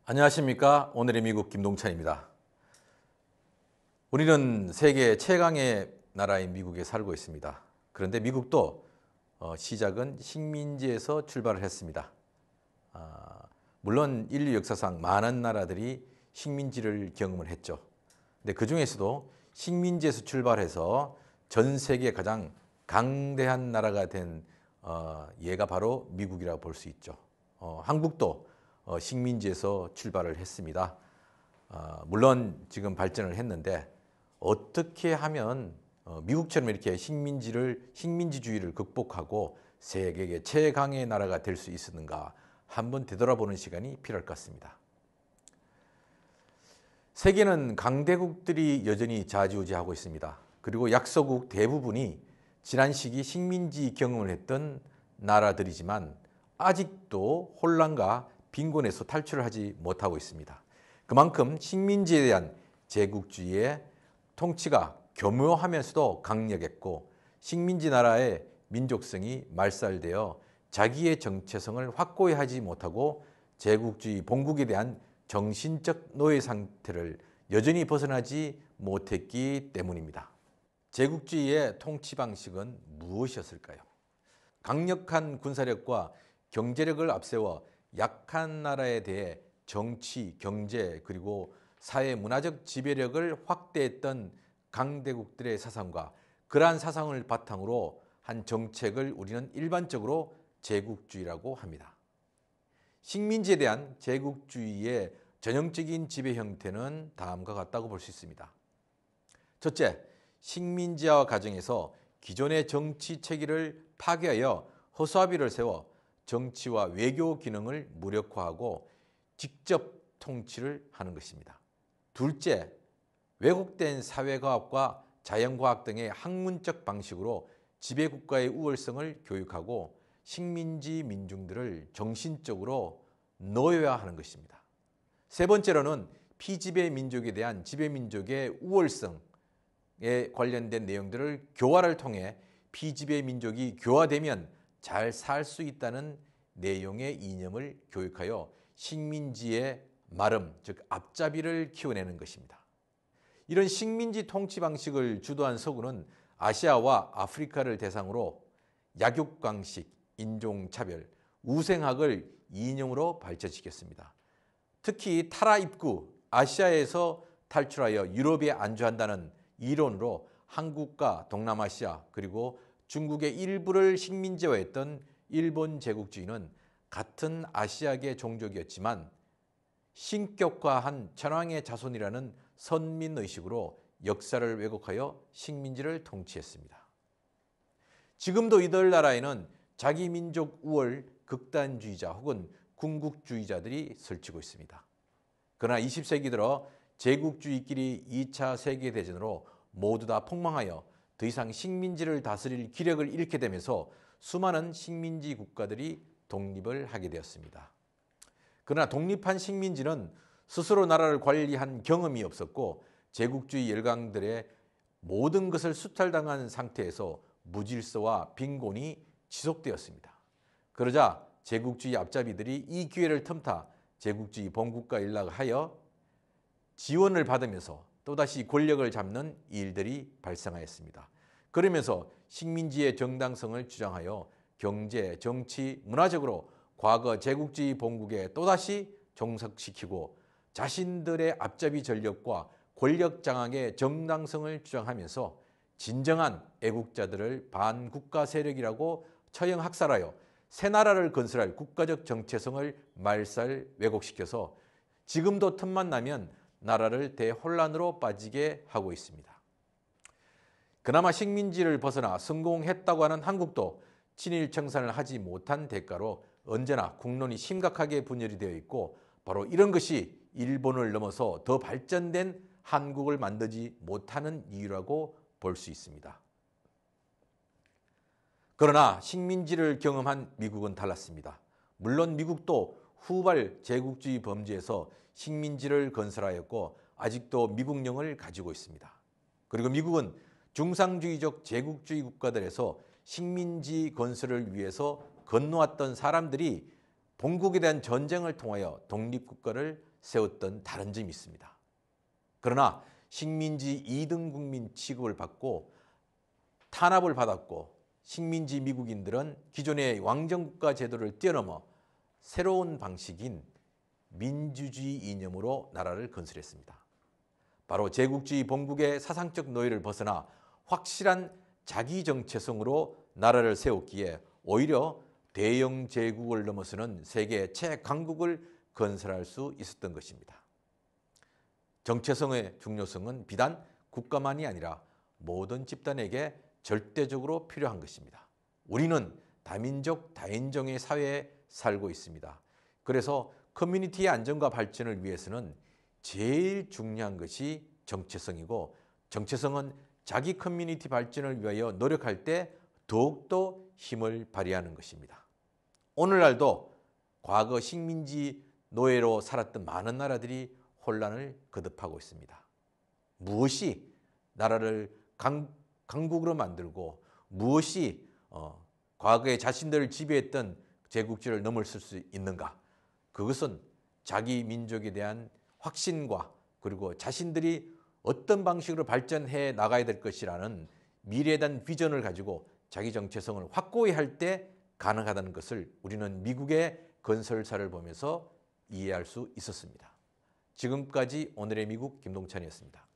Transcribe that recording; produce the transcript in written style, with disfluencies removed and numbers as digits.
안녕하십니까. 오늘의 미국 김동찬입니다. 우리는 세계 최강의 나라인 미국에 살고 있습니다. 그런데 미국도 시작은 식민지에서 출발을 했습니다. 물론 인류 역사상 많은 나라들이 식민지를 경험을 했죠. 근데 그 중에서도 식민지에서 출발해서 전 세계 가장 강대한 나라가 된 예가 바로 미국이라고 볼 수 있죠. 한국도 식민지에서 출발을 했습니다. 물론 지금 발전을 했는데 어떻게 하면 미국처럼 이렇게 식민지주의를 극복하고 세계 최강의 나라가 될 수 있었는가 한번 되돌아보는 시간이 필요할 것 같습니다. 세계는 강대국들이 여전히 좌지우지하고 있습니다. 그리고 약소국 대부분이 지난 시기 식민지 경험을 했던 나라들이지만 아직도 혼란과 빈곤에서 탈출을 하지 못하고 있습니다. 그만큼 식민지에 대한 제국주의의 통치가 교묘하면서도 강력했고 식민지 나라의 민족성이 말살되어 자기의 정체성을 확고히 하지 못하고 제국주의 본국에 대한 정신적 노예 상태를 여전히 벗어나지 못했기 때문입니다. 제국주의의 통치 방식은 무엇이었을까요? 강력한 군사력과 경제력을 앞세워 약한 나라에 대해 정치, 경제 그리고 사회 문화적 지배력을 확대했던 강대국들의 사상과 그러한 사상을 바탕으로 한 정책을 우리는 일반적으로 제국주의라고 합니다. 식민지에 대한 제국주의의 전형적인 지배 형태는 다음과 같다고 볼 수 있습니다. 첫째, 식민지화 과정에서 기존의 정치 체계를 파괴하여 허수아비를 세워 정치와 외교 기능을 무력화하고 직접 통치를 하는 것입니다. 둘째, 왜곡된 사회과학과 자연과학 등의 학문적 방식으로 지배국가의 우월성을 교육하고 식민지 민중들을 정신적으로 노예화하는 것입니다. 세 번째로는 피지배 민족에 대한 지배민족의 우월성에 관련된 내용들을 교화를 통해 피지배 민족이 교화되면 잘 살 수 있다는 내용의 이념을 교육하여 식민지의 마름, 즉 앞잡이를 키워내는 것입니다. 이런 식민지 통치 방식을 주도한 서구는 아시아와 아프리카를 대상으로 약육강식, 인종차별, 우생학을 이념으로 발전시켰습니다. 특히 타라 입구, 아시아에서 탈출하여 유럽에 안주한다는 이론으로 한국과 동남아시아 그리고 중국의 일부를 식민지화했던 일본 제국주의는 같은 아시아계 종족이었지만 신격화한 천황의 자손이라는 선민의식으로 역사를 왜곡하여 식민지를 통치했습니다. 지금도 이들 나라에는 자기 민족 우월 극단주의자 혹은 군국주의자들이 설치고 있습니다. 그러나 20세기 들어 제국주의끼리 2차 세계대전으로 모두 다 폭망하여 더 이상 식민지를 다스릴 기력을 잃게 되면서 수많은 식민지 국가들이 독립을 하게 되었습니다. 그러나 독립한 식민지는 스스로 나라를 관리한 경험이 없었고 제국주의 열강들의 모든 것을 수탈당한 상태에서 무질서와 빈곤이 지속되었습니다. 그러자 제국주의 앞잡이들이 이 기회를 틈타 제국주의 본국가 일락하여 지원을 받으면서 또다시 권력을 잡는 일들이 발생하였습니다. 그러면서 식민지의 정당성을 주장하여 경제, 정치, 문화적으로 과거 제국주의 본국에 또다시 종속시키고 자신들의 앞잡이 전력과 권력 장악의 정당성을 주장하면서 진정한 애국자들을 반국가 세력이라고 처형 학살하여 새 나라를 건설할 국가적 정체성을 말살 왜곡시켜서 지금도 틈만 나면 나라를 대혼란으로 빠지게 하고 있습니다. 그나마 식민지를 벗어나 성공했다고 하는 한국도 친일 청산을 하지 못한 대가로 언제나 국론이 심각하게 분열이 되어 있고 바로 이런 것이 일본을 넘어서 더 발전된 한국을 만들지 못하는 이유라고 볼 수 있습니다. 그러나 식민지를 경험한 미국은 달랐습니다. 물론 미국도 후발 제국주의 범죄에서 식민지를 건설하였고 아직도 미국령을 가지고 있습니다. 그리고 미국은 중상주의적 제국주의 국가들에서 식민지 건설을 위해서 건너왔던 사람들이 본국에 대한 전쟁을 통하여 독립국가를 세웠던 다른 점이 있습니다. 그러나 식민지 2등 국민 취급을 받고 탄압을 받았고 식민지 미국인들은 기존의 왕정국가 제도를 뛰어넘어 새로운 방식인 민주주의 이념으로 나라를 건설했습니다. 바로 제국주의 본국의 사상적 노예를 벗어나 확실한 자기 정체성으로 나라를 세웠기에 오히려 대영 제국을 넘어서는 세계 최강국을 건설할 수 있었던 것입니다. 정체성의 중요성은 비단 국가만이 아니라 모든 집단에게 절대적으로 필요한 것입니다. 우리는 다민족 다인종의 사회에 살고 있습니다. 그래서 커뮤니티의 안정과 발전을 위해서는 제일 중요한 것이 정체성이고, 정체성은 자기 커뮤니티 발전을 위하여 노력할 때 더욱더 힘을 발휘하는 것입니다. 오늘날도 과거 식민지 노예로 살았던 많은 나라들이 혼란을 거듭하고 있습니다. 무엇이 나라를 강국으로 만들고 무엇이 과거에 자신들을 지배했던 제국주의를 넘어설 수 있는가? 그것은 자기 민족에 대한 확신과 그리고 자신들이 어떤 방식으로 발전해 나가야 될 것이라는 미래에 대한 비전을 가지고 자기 정체성을 확고히 할 때 가능하다는 것을 우리는 미국의 건설사를 보면서 이해할 수 있었습니다. 지금까지 오늘의 미국 김동찬이었습니다.